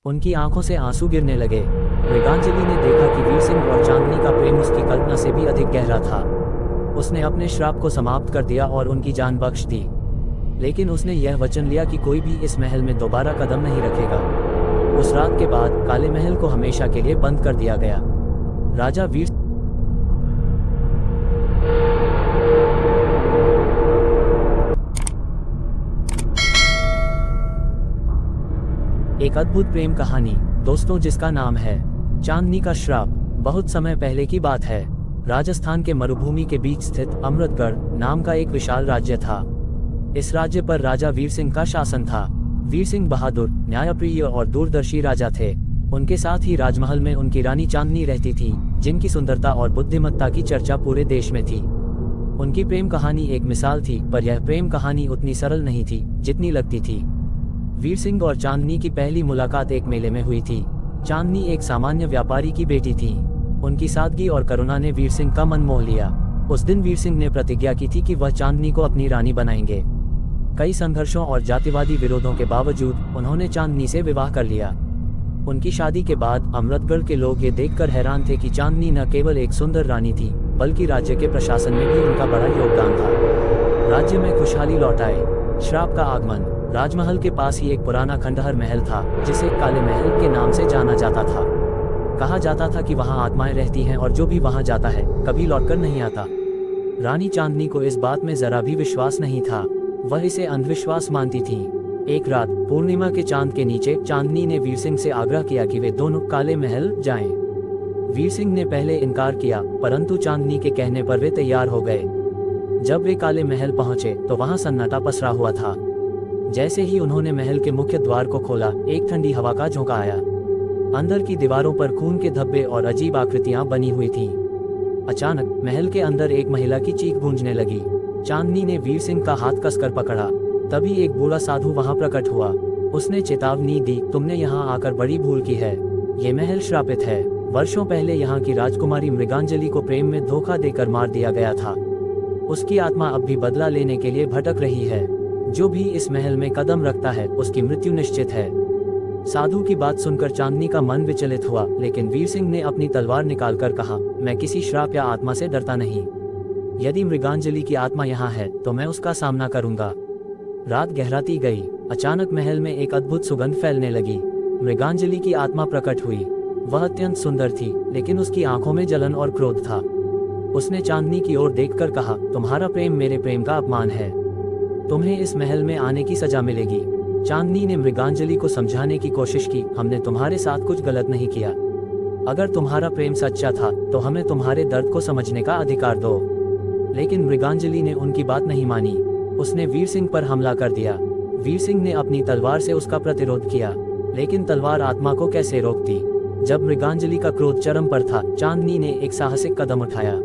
उनकी आंखों से आंसू गिरने लगे। मृगांजलि ने देखा कि वीर सिंह और चांदनी का प्रेम उसकी कल्पना से भी अधिक गहरा था। उसने अपने श्राप को समाप्त कर दिया और उनकी जान बख्श दी। लेकिन उसने यह वचन लिया कि कोई भी इस महल में दोबारा कदम नहीं रखेगा। उस रात के बाद काले महल को हमेशा के लिए बंद कर दिया गया। राजा वीर एक अद्भुत प्रेम कहानी दोस्तों, जिसका नाम है चांदनी का श्राप। बहुत समय पहले की बात है। राजस्थान के मरुभूमि के बीच स्थित अमृतगढ़ नाम का एक विशाल राज्य था। इस राज्य पर राजा वीर सिंह का शासन था। वीर सिंह बहादुर, न्यायप्रिय और दूरदर्शी राजा थे। उनके साथ ही राजमहल में उनकी रानी चांदनी रहती थी, जिनकी सुंदरता और बुद्धिमत्ता की चर्चा पूरे देश में थी। उनकी प्रेम कहानी एक मिसाल थी, पर यह प्रेम कहानी उतनी सरल नहीं थी जितनी लगती थी। वीर सिंह और चांदनी की पहली मुलाकात एक मेले में हुई थी। चांदनी एक सामान्य व्यापारी की बेटी थी। उनकी सादगी और करुणा ने वीर सिंह का मन मोह लिया। उस दिन वीर सिंह ने प्रतिज्ञा की थी कि वह चांदनी को अपनी रानी बनाएंगे। कई संघर्षों और जातिवादी विरोधों के बावजूद उन्होंने चांदनी से विवाह कर लिया। उनकी शादी के बाद अमृतगढ़ के लोग ये देखकर हैरान थे कि चांदनी न केवल एक सुंदर रानी थी, बल्कि राज्य के प्रशासन में भी उनका बड़ा योगदान था। राज्य में खुशहाली लौट आए। श्राप का आगमन। राजमहल के पास ही एक पुराना खंडहर महल था, जिसे काले महल के नाम से जाना जाता था। कहा जाता था कि वहां आत्माएं रहती हैं और जो भी वहां जाता है कभी लौटकर नहीं आता। रानी चांदनी को इस बात में जरा भी विश्वास नहीं था। वह इसे अंधविश्वास मानती थी। एक रात पूर्णिमा के चांद के नीचे चांदनी ने वीर सिंह से आग्रह किया कि वे दोनों काले महल जाएं। वीर सिंह ने पहले इनकार किया, परंतु चांदनी के कहने पर वे तैयार हो गए। जब वे काले महल पहुंचे तो वहां सन्नाटा पसरा हुआ था। जैसे ही उन्होंने महल के मुख्य द्वार को खोला, एक ठंडी हवा का झोंका आया। अंदर की दीवारों पर खून के धब्बे और अजीब आकृतियां बनी हुई थीं। अचानक महल के अंदर एक महिला की चीख गूंजने लगी। चांदनी ने वीर सिंह का हाथ कसकर पकड़ा। तभी एक बूढ़ा साधु वहां प्रकट हुआ। उसने चेतावनी दी, तुमने यहाँ आकर बड़ी भूल की है। ये महल श्रापित है। वर्षों पहले यहाँ की राजकुमारी मृगांजलि को प्रेम में धोखा देकर मार दिया गया था। उसकी आत्मा अब भी बदला लेने के लिए भटक रही है। जो भी इस महल में कदम रखता है उसकी मृत्यु निश्चित है। साधु की बात सुनकर चांदनी का मन विचलित हुआ, लेकिन वीर सिंह ने अपनी तलवार निकालकर कहा, मैं किसी श्राप या आत्मा से डरता नहीं। यदि मृगांजलि की आत्मा यहाँ है तो मैं उसका सामना करूंगा। रात गहराती गई। अचानक महल में एक अद्भुत सुगंध फैलने लगी। मृगांजलि की आत्मा प्रकट हुई। वह अत्यंत सुंदर थी, लेकिन उसकी आंखों में जलन और क्रोध था। उसने चांदनी की ओर देखकर कहा, तुम्हारा प्रेम मेरे प्रेम का अपमान है। तुम्हें इस महल में आने की सजा मिलेगी। चांदनी ने मृगांजलि को समझाने की कोशिश की, हमने तुम्हारे साथ कुछ गलत नहीं किया। अगर तुम्हारा प्रेम सच्चा था तो हमें तुम्हारे दर्द को समझने का अधिकार दो। लेकिन मृगांजलि ने उनकी बात नहीं मानी। उसने वीर सिंह पर हमला कर दिया। वीर सिंह ने अपनी तलवार से उसका प्रतिरोध किया, लेकिन तलवार आत्मा को कैसे रोकती। जब मृगांजलि का क्रोध चरम पर था, चांदनी ने एक साहसिक कदम उठाया।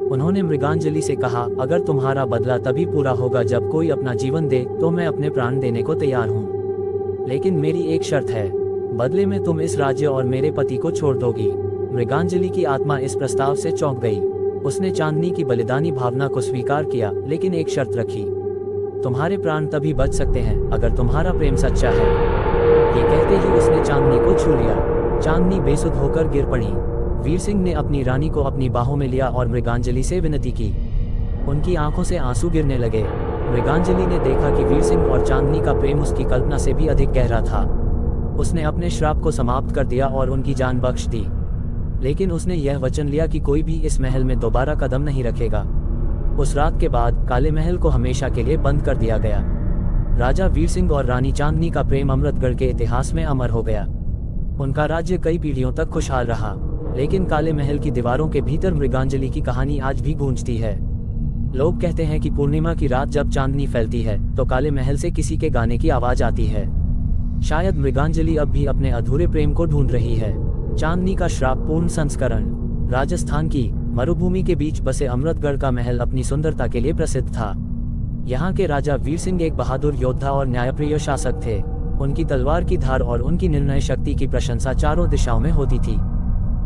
उन्होंने मृगांजलि से कहा, अगर तुम्हारा बदला तभी पूरा होगा जब कोई अपना जीवन दे तो मैं अपने प्राण देने को तैयार हूँ। लेकिन मेरी एक शर्त है, बदले में तुम इस राज्य और मेरे पति को छोड़ दोगी। मृगांजलि की आत्मा इस प्रस्ताव से चौंक गई। उसने चांदनी की बलिदानी भावना को स्वीकार किया, लेकिन एक शर्त रखी, तुम्हारे प्राण तभी बच सकते हैं अगर तुम्हारा प्रेम सच्चा है। ये कहते ही उसने चांदनी को छू लिया। चांदनी बेसुध होकर गिर पड़ी। वीर सिंह ने अपनी रानी को अपनी बाहों में लिया और मृगांजलि से विनती की। उनकी आंखों से आंसू गिरने लगे। मृगांजलि ने देखा कि वीर सिंह और चांदनी का प्रेम उसकी कल्पना से भी अधिक गहरा था। उसने अपने श्राप को समाप्त कर दिया और उनकी जान बख्श दी। लेकिन उसने यह वचन लिया कि कोई भी इस महल में दोबारा कदम नहीं रखेगा। उस रात के बाद काले महल को हमेशा के लिए बंद कर दिया गया। राजा वीर सिंह और रानी चांदनी का प्रेम अमृतगढ़ के इतिहास में अमर हो गया। उनका राज्य कई पीढ़ियों तक खुशहाल रहा, लेकिन काले महल की दीवारों के भीतर मृगांजलि की कहानी आज भी गूंजती है। लोग कहते हैं कि पूर्णिमा की रात जब चांदनी फैलती है तो काले महल से किसी के गाने की आवाज आती है। शायद मृगांजलि अब भी अपने अधूरे प्रेम को ढूंढ रही है। चांदनी का श्राप पूर्ण संस्करण। राजस्थान की मरुभूमि के बीच बसे अमृतगढ़ का महल अपनी सुंदरता के लिए प्रसिद्ध था। यहाँ के राजा वीर सिंह एक बहादुर योद्धा और न्यायप्रिय शासक थे। उनकी तलवार की धार और उनकी निर्णय शक्ति की प्रशंसा चारों दिशाओं में होती थी।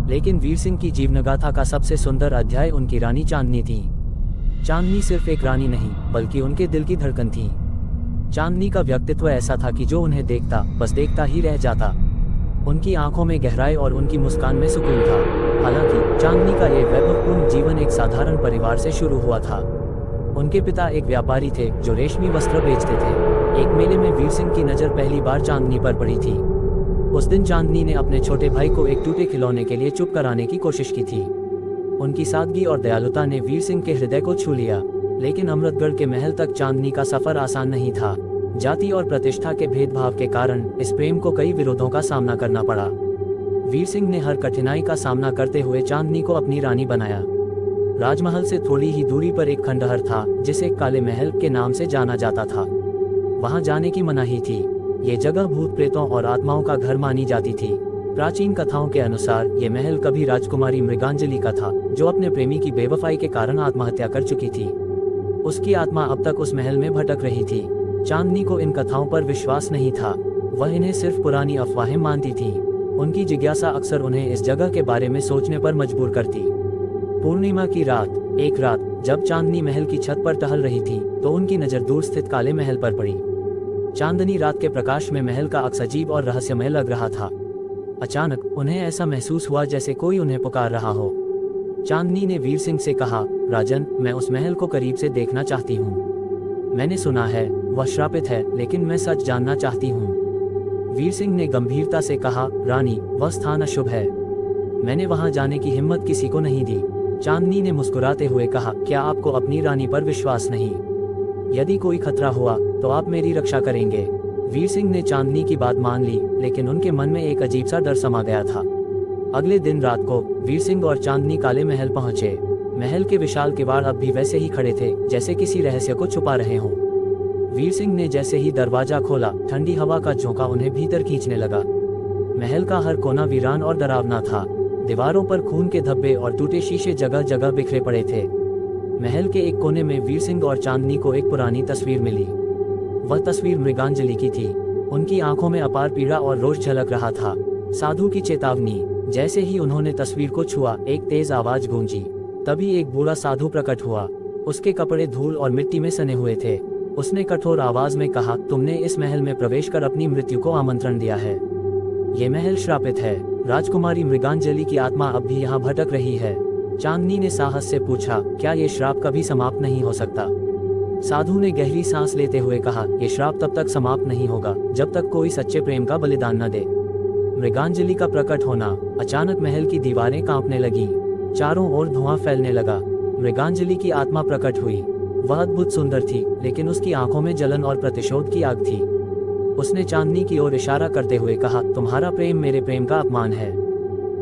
लेकिन वीर सिंह की जीवनगाथा का सबसे सुंदर अध्याय उनकी रानी चांदनी थी। चांदनी सिर्फ एक रानी नहीं, बल्कि उनके दिल की धड़कन थी। चांदनी का व्यक्तित्व ऐसा था कि जो उन्हें देखता बस देखता ही रह जाता। उनकी आंखों में गहराई और उनकी मुस्कान में सुकून था। हालांकि चांदनी का ये वैभवपूर्ण जीवन एक साधारण परिवार से शुरू हुआ था। उनके पिता एक व्यापारी थे जो रेशमी वस्त्र बेचते थे। एक मेले में वीर सिंह की नज़र पहली बार चांदनी पर पड़ी थी। उस दिन चांदनी ने अपने छोटे भाई को एक टूटे खिलौने के लिए चुप कराने की कोशिश की थी। उनकी सादगी और दयालुता ने वीर सिंह के हृदय को छू लिया। लेकिन अमृतगढ़ के महल तक चांदनी का सफर आसान नहीं था। जाति और प्रतिष्ठा के भेदभाव के कारण इस प्रेम को कई विरोधों का सामना करना पड़ा। वीर सिंह ने हर कठिनाई का सामना करते हुए चांदनी को अपनी रानी बनाया। राजमहल से थोड़ी ही दूरी पर एक खंडहर था जिसे काले महल के नाम से जाना जाता था। वहां जाने की मनाही थी। ये जगह भूत प्रेतों और आत्माओं का घर मानी जाती थी। प्राचीन कथाओं के अनुसार ये महल कभी राजकुमारी मृगांजलि का था, जो अपने प्रेमी की बेवफाई के कारण आत्महत्या कर चुकी थी। उसकी आत्मा अब तक उस महल में भटक रही थी। चांदनी को इन कथाओं पर विश्वास नहीं था। वह इन्हें सिर्फ पुरानी अफवाहें मानती थी। उनकी जिज्ञासा अक्सर उन्हें इस जगह के बारे में सोचने पर मजबूर करती। पूर्णिमा की रात, एक रात जब चांदनी महल की छत पर टहल रही थी तो उनकी नज़र दूर स्थित काले महल पर पड़ी। चांदनी रात के प्रकाश में महल का अक्स अजीब और रहस्यमय लग रहा था। अचानक उन्हें ऐसा महसूस हुआ जैसे कोई उन्हें पुकार रहा हो। चांदनी ने वीर सिंह से कहा, राजन, मैं उस महल को करीब से देखना चाहती हूँ। मैंने सुना है वह श्रापित है, लेकिन मैं सच जानना चाहती हूँ। वीर सिंह ने गंभीरता से कहा, रानी, वह स्थान अशुभ है। मैंने वहां जाने की हिम्मत किसी को नहीं दी। चांदनी ने मुस्कुराते हुए कहा, क्या आपको अपनी रानी पर विश्वास नहीं? यदि कोई खतरा हुआ तो आप मेरी रक्षा करेंगे। वीर सिंह ने चांदनी की बात मान ली, लेकिन उनके मन में एक अजीब सा डर समा गया था। अगले दिन रात को वीर सिंह और चांदनी काले महल पहुंचे। महल के विशाल किवाड़ अब भी वैसे ही खड़े थे, जैसे किसी रहस्य को छुपा रहे हों। वीर सिंह ने जैसे ही दरवाजा खोला, ठंडी हवा का झोंका उन्हें भीतर खींचने लगा। महल का हर कोना वीरान और डरावना था। दीवारों पर खून के धब्बे और टूटे शीशे जगह जगह बिखरे पड़े थे। महल के एक कोने में वीर सिंह और चांदनी को एक पुरानी तस्वीर मिली। वह तस्वीर मृगांजलि की थी। उनकी आंखों में अपार पीड़ा और रोष झलक रहा था। साधु की चेतावनी। जैसे ही उन्होंने तस्वीर को छुआ, एक तेज आवाज गूंजी। तभी एक बूढ़ा साधु प्रकट हुआ। उसके कपड़े धूल और मिट्टी में सने हुए थे। उसने कठोर आवाज में कहा, तुमने इस महल में प्रवेश कर अपनी मृत्यु को आमंत्रण दिया है। ये महल श्रापित है। राजकुमारी मृगांजलि की आत्मा अब भी यहाँ भटक रही है। चांदनी ने साहस से पूछा, क्या ये श्राप कभी समाप्त नहीं हो सकता? साधु ने गहरी सांस लेते हुए कहा, ये श्राप तब तक समाप्त नहीं होगा जब तक कोई सच्चे प्रेम का बलिदान न दे। मृगांजलि का प्रकट होना। अचानक महल की दीवारें कांपने लगी। चारों ओर धुआं फैलने लगा। मृगांजलि की आत्मा प्रकट हुई। वह अद्भुत सुंदर थी, लेकिन उसकी आंखों में जलन और प्रतिशोध की आग थी। उसने चांदनी की ओर इशारा करते हुए कहा, तुम्हारा प्रेम मेरे प्रेम का अपमान है।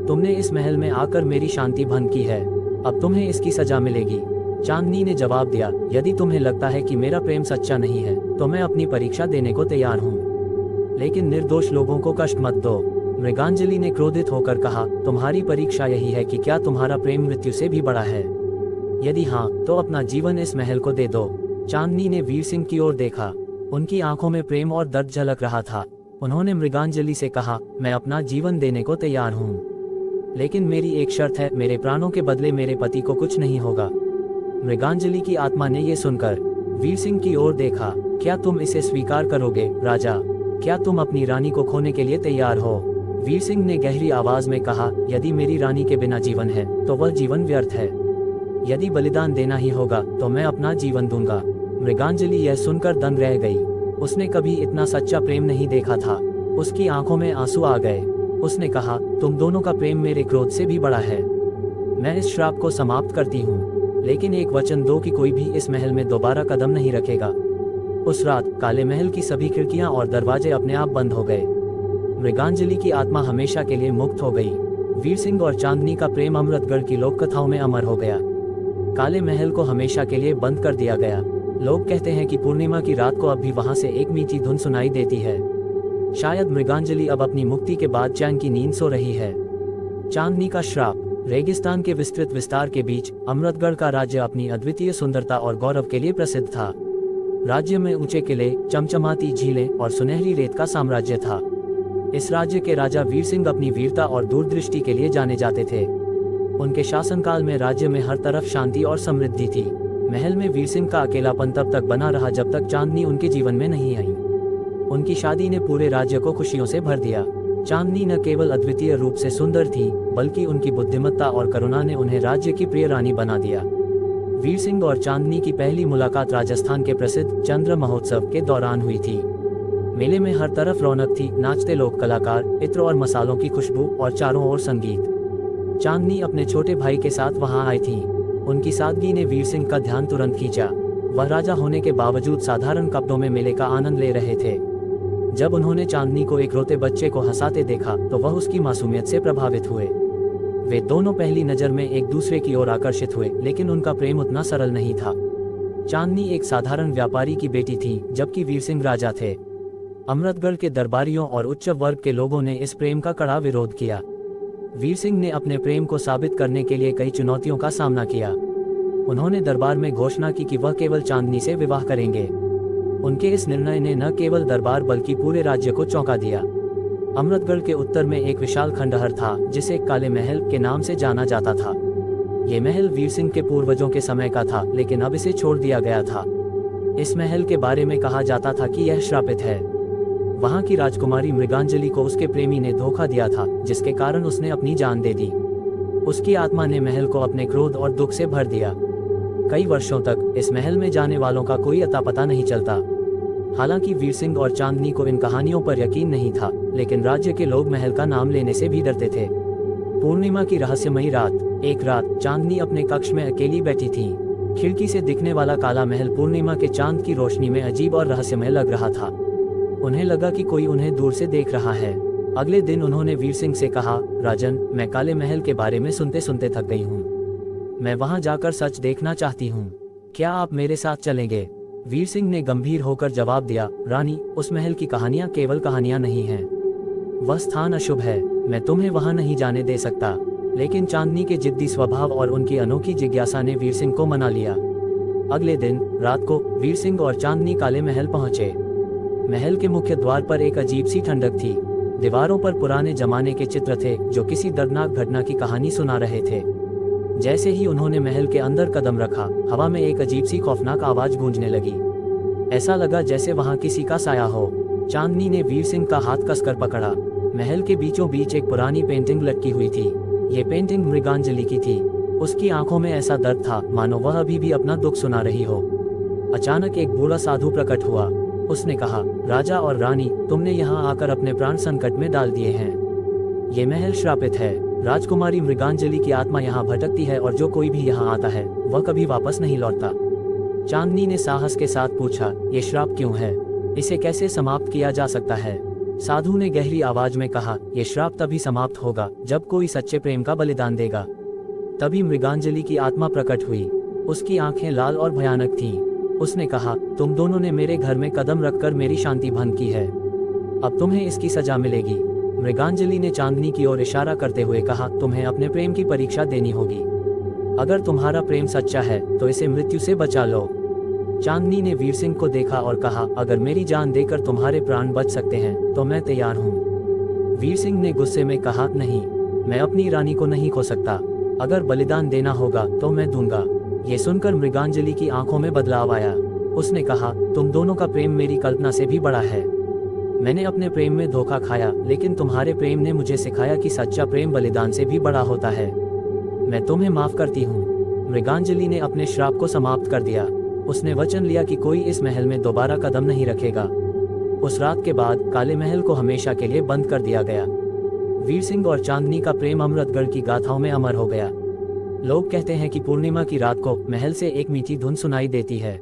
तुमने इस महल में आकर मेरी शांति भंग की है। अब तुम्हें इसकी सजा मिलेगी। चांदनी ने जवाब दिया, यदि तुम्हें लगता है कि मेरा प्रेम सच्चा नहीं है तो मैं अपनी परीक्षा देने को तैयार हूँ, लेकिन निर्दोष लोगों को कष्ट मत दो। मृगांजलि ने क्रोधित होकर कहा, तुम्हारी परीक्षा यही है कि क्या तुम्हारा प्रेम मृत्यु से भी बड़ा है? यदि हाँ, तो अपना जीवन इस महल को दे दो। चांदनी ने वीर सिंह की ओर देखा। उनकी आंखों में प्रेम और दर्द झलक रहा था। उन्होंने मृगांजलि से कहा, मैं अपना जीवन देने को तैयार हूँ, लेकिन मेरी एक शर्त है, मेरे प्राणों के बदले मेरे पति को कुछ नहीं होगा। मृगांजलि की आत्मा ने यह सुनकर वीर सिंह की ओर देखा। क्या तुम इसे स्वीकार करोगे राजा? क्या तुम अपनी रानी को खोने के लिए तैयार हो? वीर सिंह ने गहरी आवाज में कहा, यदि मेरी रानी के बिना जीवन है तो वह जीवन व्यर्थ है। यदि बलिदान देना ही होगा तो मैं अपना जीवन दूंगा। मृगांजलि यह सुनकर दंग रह गई। उसने कभी इतना सच्चा प्रेम नहीं देखा था। उसकी आंखों में आंसू आ गए। उसने कहा, तुम दोनों का प्रेम मेरे क्रोध से भी बड़ा है। मैं इस श्राप को समाप्त करती हूँ, लेकिन एक वचन दो कि कोई भी इस महल में दोबारा कदम नहीं रखेगा। उस रात काले महल की सभी खिड़कियां और दरवाजे अपने आप बंद हो गए। मृगांजलि की आत्मा हमेशा के लिए मुक्त हो गई। वीर सिंह और चांदनी का प्रेम अमृतगढ़ की लोक कथाओं में अमर हो गया। काले महल को हमेशा के लिए बंद कर दिया गया। लोग कहते हैं कि पूर्णिमा की रात को अब भी वहां से एक मीठी धुन सुनाई देती है। शायद मृगांजलि अब अपनी मुक्ति के बाद चैन की नींद सो रही है। चांदनी का श्राप। रेगिस्तान के विस्तृत विस्तार के बीच अमृतगढ़ का राज्य अपनी अद्वितीय सुंदरता और गौरव के लिए प्रसिद्ध था। राज्य में ऊंचे किले, चमचमाती झीलें और सुनहरी रेत का साम्राज्य था। इस राज्य के राजा वीर सिंह अपनी वीरता और दूरदृष्टि के लिए जाने जाते थे। उनके शासनकाल में राज्य में हर तरफ शांति और समृद्धि थी। महल में वीर सिंह का अकेलापन तब तक बना रहा जब तक चांदनी उनके जीवन में नहीं आई। उनकी शादी ने पूरे राज्य को खुशियों से भर दिया। चांदनी न केवल अद्वितीय रूप से सुंदर थी, बल्कि उनकी बुद्धिमत्ता और करुणा ने उन्हें राज्य की प्रिय रानी बना दिया। वीर सिंह और चांदनी की पहली मुलाकात राजस्थान के प्रसिद्ध चंद्र महोत्सव के दौरान हुई थी। मेले में हर तरफ रौनक थी, नाचते लोक कलाकार, इत्र और मसालों की खुशबू और चारों ओर संगीत। चांदनी अपने छोटे भाई के साथ वहां आई थी। उनकी सादगी ने वीर सिंह का ध्यान तुरंत खींचा। वह राजा होने के बावजूद साधारण कपड़ों में मेले का आनंद ले रहे थे। जब उन्होंने चांदनी को एक रोते बच्चे को हंसाते देखा तो वह उसकी मासूमियत से प्रभावित हुए। वे दोनों पहली नज़र में एक दूसरे की ओर आकर्षित हुए, लेकिन उनका प्रेम उतना सरल नहीं था। चांदनी एक साधारण व्यापारी की बेटी थी, जबकि वीर सिंह राजा थे। अमृतगढ़ के दरबारियों और उच्च वर्ग के लोगों ने इस प्रेम का कड़ा विरोध किया। वीर सिंह ने अपने प्रेम को साबित करने के लिए कई चुनौतियों का सामना किया। उन्होंने दरबार में घोषणा की कि वह केवल चांदनी से विवाह करेंगे। उनके इस निर्णय ने न केवल दरबार बल्कि पूरे राज्य को चौंका दिया। अमृतगढ़ के उत्तर में एक विशाल खंडहर था, जिसे काले महल के नाम से जाना जाता था। ये महल वीर सिंह के पूर्वजों के समय का था, लेकिन अब इसे छोड़ दिया गया था। इस महल के बारे में कहा जाता था कि यह श्रापित है। वहां की राजकुमारी मृगांजलि को उसके प्रेमी ने धोखा दिया था, जिसके कारण उसने अपनी जान दे दी। उसकी आत्मा ने महल को अपने क्रोध और दुख से भर दिया। कई वर्षों तक इस महल में जाने वालों का कोई अता पता नहीं चलता। हालांकि वीर सिंह और चांदनी को इन कहानियों पर यकीन नहीं था, लेकिन राज्य के लोग महल का नाम लेने से भी डरते थे। पूर्णिमा की रहस्यमयी रात। एक रात चांदनी अपने कक्ष में अकेली बैठी थी। खिड़की से दिखने वाला काला महल पूर्णिमा के चांद की रोशनी में अजीब और रहस्यमय लग रहा था। उन्हें लगा कि कोई उन्हें दूर से देख रहा है। अगले दिन उन्होंने वीर सिंह से कहा, राजन, मैं काले महल के बारे में सुनते सुनते थक गई हूँ। मैं वहां जाकर सच देखना चाहती हूँ। क्या आप मेरे साथ चलेंगे? वीर सिंह ने गंभीर होकर जवाब दिया, रानी, उस महल की कहानियां केवल कहानियां नहीं हैं। वह स्थान अशुभ है। मैं तुम्हें वहां नहीं जाने दे सकता। लेकिन चांदनी के जिद्दी स्वभाव और उनकी अनोखी जिज्ञासा ने वीर सिंह को मना लिया। अगले दिन रात को वीर सिंह और चांदनी काले महल पहुंचे। महल के मुख्य द्वार पर एक अजीब सी ठंडक थी। दीवारों पर पुराने जमाने के चित्र थे, जो किसी दर्दनाक घटना की कहानी सुना रहे थे। जैसे ही उन्होंने महल के अंदर कदम रखा, हवा में एक अजीब सी खौफनाक आवाज गूंजने लगी। ऐसा लगा जैसे वहां किसी का साया हो। चांदनी ने वीर सिंह का हाथ कसकर पकड़ा। महल के बीचों बीच एक पुरानी पेंटिंग लटकी हुई थी। ये पेंटिंग मृगांजलि की थी। उसकी आंखों में ऐसा दर्द था मानो वह अभी भी अपना दुख सुना रही हो। अचानक एक बूढ़ा साधु प्रकट हुआ। उसने कहा, राजा और रानी, तुमने यहाँ आकर अपने प्राण संकट में डाल दिए हैं। ये महल श्रापित है। राजकुमारी मृगांजलि की आत्मा यहाँ भटकती है और जो कोई भी यहाँ आता है वह कभी वापस नहीं लौटता। चांदनी ने साहस के साथ पूछा, ये श्राप क्यों है? इसे कैसे समाप्त किया जा सकता है? साधु ने गहरी आवाज में कहा, ये श्राप तभी समाप्त होगा जब कोई सच्चे प्रेम का बलिदान देगा। तभी मृगांजलि की आत्मा प्रकट हुई। उसकी आंखें लाल और भयानक थीं। उसने कहा, तुम दोनों ने मेरे घर में कदम रखकर मेरी शांति भंग की है। अब तुम्हें इसकी सजा मिलेगी। मृगांजलि ने चांदनी की ओर इशारा करते हुए कहा, तुम्हें अपने प्रेम की परीक्षा देनी होगी। अगर तुम्हारा प्रेम सच्चा है तो इसे मृत्यु से बचा लो। चांदनी ने वीर सिंह को देखा और कहा, अगर मेरी जान देकर तुम्हारे प्राण बच सकते हैं तो मैं तैयार हूँ। वीर सिंह ने गुस्से में कहा, नहीं, मैं अपनी रानी को नहीं खो सकता। अगर बलिदान देना होगा तो मैं दूंगा। ये सुनकर मृगांजलि की आंखों में बदलाव आया। उसने कहा, तुम दोनों का प्रेम मेरी कल्पना से भी बड़ा है। मैंने अपने प्रेम में धोखा खाया, लेकिन तुम्हारे प्रेम ने मुझे सिखाया कि सच्चा प्रेम बलिदान से भी बड़ा होता है। मैं तुम्हें माफ करती हूँ। मृगांजलि ने अपने श्राप को समाप्त कर दिया। उसने वचन लिया कि कोई इस महल में दोबारा कदम नहीं रखेगा। उस रात के बाद काले महल को हमेशा के लिए बंद कर दिया गया। वीर सिंह और चांदनी का प्रेम अमृतगढ़ की गाथाओं में अमर हो गया। लोग कहते हैं कि पूर्णिमा की रात को महल से एक मीठी धुन सुनाई देती है।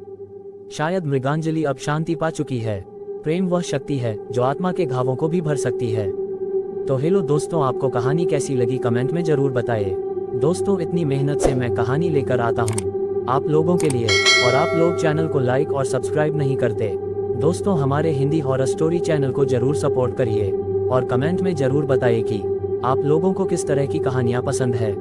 शायद मृगांजलि अब शांति पा चुकी है। प्रेम वह शक्ति है जो आत्मा के घावों को भी भर सकती है। तो हेलो दोस्तों, आपको कहानी कैसी लगी कमेंट में जरूर बताइए। दोस्तों, इतनी मेहनत से मैं कहानी लेकर आता हूँ आप लोगों के लिए, और आप लोग चैनल को लाइक और सब्सक्राइब नहीं करते। दोस्तों, हमारे हिंदी हॉरर स्टोरी चैनल को जरूर सपोर्ट करिए और कमेंट में जरूर बताइए कि आप लोगों को किस तरह की कहानियाँ पसंद है।